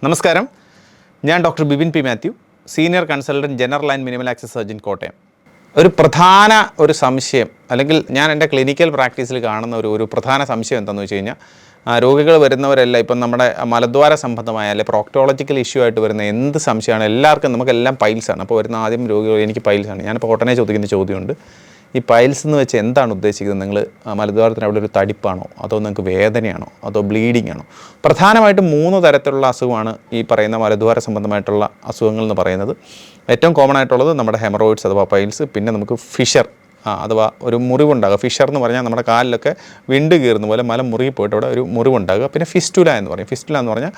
നമസ്കാരം, ഞാൻ doctor Bipin P Mathew, senior consultant general and minimal access surgeon, Kottayam. ഒരു പ്രധാന സംശയം, അല്ലെങ്കിൽ ഞാൻ എൻ്റെ ക്ലിനിക്കൽ പ്രാക്ടീസിൽ കാണുന്ന ഒരു പ്രധാന സംശയം എന്താണെന്ന് വെച്ച് കഴിഞ്ഞാൽ, രോഗികൾ വരുന്നവരെല്ലാം ഇപ്പം നമ്മുടെ മലദ്വാര സംബന്ധമായ അല്ലെങ്കിൽ പ്രോക്ടോളജിക്കൽ ഇഷ്യൂ ആയിട്ട് വരുന്ന എന്ത് സംശയമാണ്, എല്ലാവർക്കും നമുക്കെല്ലാം പൈൽസാണ്. അപ്പോൾ വരുന്ന ആദ്യം രോഗികൾ എനിക്ക് പൈൽസാണ്. ഞാനിപ്പോൾ ഉടനെ ചോദിക്കുന്ന ചോദ്യമുണ്ട്, ഈ പൈൽസ് എന്ന് വെച്ച് എന്താണ് ഉദ്ദേശിക്കുന്നത്? നിങ്ങൾ മലദ്വാരത്തിന് അവിടെ ഒരു തടിപ്പാണോ, അതോ നിങ്ങൾക്ക് വേദനയാണോ, അതോ ബ്ലീഡിംഗ് ആണോ? പ്രധാനമായിട്ടും 3 തരത്തിലുള്ള അസുഖമാണ് ഈ പറയുന്ന മലദ്വാര സംബന്ധമായിട്ടുള്ള അസുഖങ്ങൾ എന്ന് പറയുന്നത്. ഏറ്റവും കോമൺ ആയിട്ടുള്ളത് നമ്മുടെ ഹെമറോയിഡ്സ് അഥവാ പൈൽസ്, പിന്നെ നമുക്ക് ഫിഷർ അഥവാ ഒരു മുറിവുണ്ടാകുക. ഫിഷർ എന്ന് പറഞ്ഞാൽ നമ്മുടെ കാലിലൊക്കെ വിണ്ട് കീറുന്ന പോലെ മല മുറുകി പോയിട്ട് അവിടെ ഒരു മുറിവുണ്ടാകുക. പിന്നെ ഫിസ്റ്റുല എന്ന് പറയും. ഫിസ്റ്റുല എന്ന് പറഞ്ഞാൽ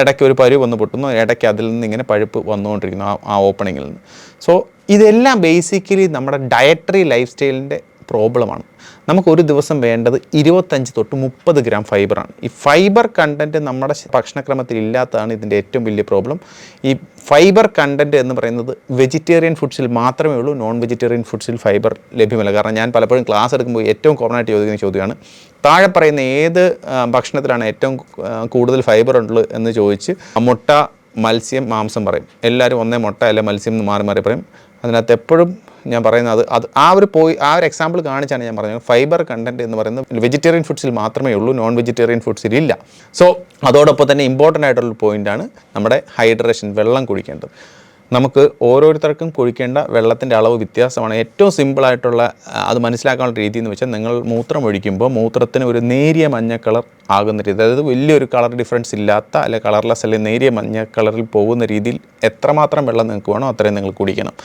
ഇടയ്ക്ക് ഒരു പരുവ് വന്ന് പൊട്ടുന്നു, ഇടയ്ക്ക് അതിൽ നിന്ന് ഇങ്ങനെ പഴുപ്പ് വന്നുകൊണ്ടിരിക്കുന്നു ആ ഓപ്പണിങ്ങിൽ നിന്ന്. സോ ഇതെല്ലാം ബേസിക്കലി നമ്മുടെ ഡയറ്ററി ലൈഫ് സ്റ്റൈലിൻ്റെ പ്രോബ്ലമാണ്. നമുക്കൊരു ദിവസം വേണ്ടത് 25 തൊട്ട് 30 ഗ്രാം ഫൈബറാണ്. ഈ ഫൈബർ കണ്ടൻറ്റ് നമ്മുടെ ഭക്ഷണക്രമത്തിൽ ഇല്ലാത്തതാണ് ഇതിൻ്റെ ഏറ്റവും വലിയ പ്രോബ്ലം. ഈ ഫൈബർ കണ്ടൻറ്റ് എന്ന് പറയുന്നത് വെജിറ്റേറിയൻ ഫുഡ്സിൽ മാത്രമേ ഉള്ളൂ. നോൺ വെജിറ്റേറിയൻ ഫുഡ്സിൽ ഫൈബർ ലഭ്യമല്ല. കാരണം ഞാൻ പലപ്പോഴും ക്ലാസ് എടുക്കുമ്പോൾ ഏറ്റവും കോമൺ ആയിട്ട് ചോദിക്കുന്ന ചോദ്യമാണ്, താഴെ പറയുന്ന ഏത് ഭക്ഷണത്തിലാണ് ഏറ്റവും കൂടുതൽ ഫൈബർ ഉള്ളത് എന്ന് ചോദിച്ച് മുട്ട, മത്സ്യം, മാംസം പറയും. എല്ലാവരും ഒന്നേ മുട്ട അല്ല മത്സ്യം എന്ന് മാറി പറയും. അതിനകത്ത് എപ്പോഴും ഞാൻ പറയുന്നത് അത് ആ ഒരു എക്സാമ്പിൾ കാണിച്ചാണ് ഞാൻ പറഞ്ഞത്. ഫൈബർ കണ്ടൻറ്റ് എന്ന് പറയുന്നത് വെജിറ്റേറിയൻ ഫുഡ്സിൽ മാത്രമേ ഉള്ളൂ, നോൺ വെജിറ്റേറിയൻ ഫുഡ്സിൽ ഇല്ല. സോ അതോടൊപ്പം തന്നെ ഇമ്പോർട്ടൻ്റ് ആയിട്ടുള്ള പോയിൻ്റാണ് നമ്മുടെ ഹൈഡ്രേഷൻ, വെള്ളം കുടിക്കേണ്ടത്. നമുക്ക് ഓരോരുത്തർക്കും കുടിക്കേണ്ട വെള്ളത്തിൻ്റെ അളവ് വ്യത്യാസമാണ്. ഏറ്റവും സിമ്പിളായിട്ടുള്ള അത് മനസ്സിലാക്കാനുള്ള രീതി എന്ന് വെച്ചാൽ, നിങ്ങൾ മൂത്രം ഒഴിക്കുമ്പോൾ മൂത്രത്തിന് ഒരു നേരിയ മഞ്ഞ കളർ ആകുന്ന രീതി, അതായത് വലിയൊരു കളർ ഡിഫറൻസ് ഇല്ലാത്ത അല്ലെങ്കിൽ കളർലെസ് അല്ലെങ്കിൽ നേരിയ മഞ്ഞ കളറിൽ പോകുന്ന രീതിയിൽ എത്രമാത്രം വെള്ളം നിങ്ങൾക്ക് വേണോ അത്രയും നിങ്ങൾ കുടിക്കണം.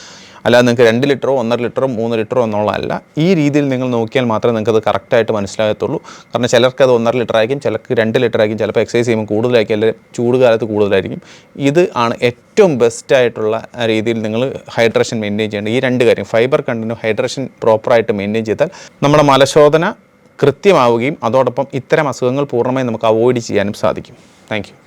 അല്ലാതെ നിങ്ങൾക്ക് 2 ലിറ്ററോ 1.5 ലിറ്ററോ 3 ലിറ്ററോ എന്നുള്ളതല്ല. ഈ രീതിയിൽ നിങ്ങൾ നോക്കിയാൽ മാത്രമേ നിങ്ങൾക്കത് കറക്റ്റായിട്ട് മനസ്സിലാകത്തുള്ളൂ. കാരണം ചിലർക്ക് അത് 1.5 ലിറ്റർ ആയിരിക്കും, ചിലർക്ക് 2 ലിറ്റർ ആയിരിക്കും, ചിലപ്പോൾ എക്സസൈസ് ചെയ്യുമ്പോൾ കൂടുതലായിരിക്കും, അല്ലെങ്കിൽ ചൂട് കാലത്ത് കൂടുതലായിരിക്കും. ഇത് ആണ് ഏറ്റവും ബെസ്റ്റായിട്ടുള്ള രീതിയിൽ നിങ്ങൾ ഹൈഡ്രേഷൻ മെയിൻറ്റെയിൻ ചെയ്യേണ്ടത്. ഈ 2 കാര്യം, ഫൈബർ കണ്ടൻറ്റും ഹൈഡ്രേഷൻ പ്രോപ്പറായിട്ട് മെയിൻറ്റെയിൻ ചെയ്താൽ നമ്മുടെ മലശോധന കൃത്യമാവുകയും അതോടൊപ്പം ഇത്തരം അസുഖങ്ങൾ പൂർണ്ണമായും നമുക്ക് അവോയ്ഡ് ചെയ്യാനും സാധിക്കും. Thank you.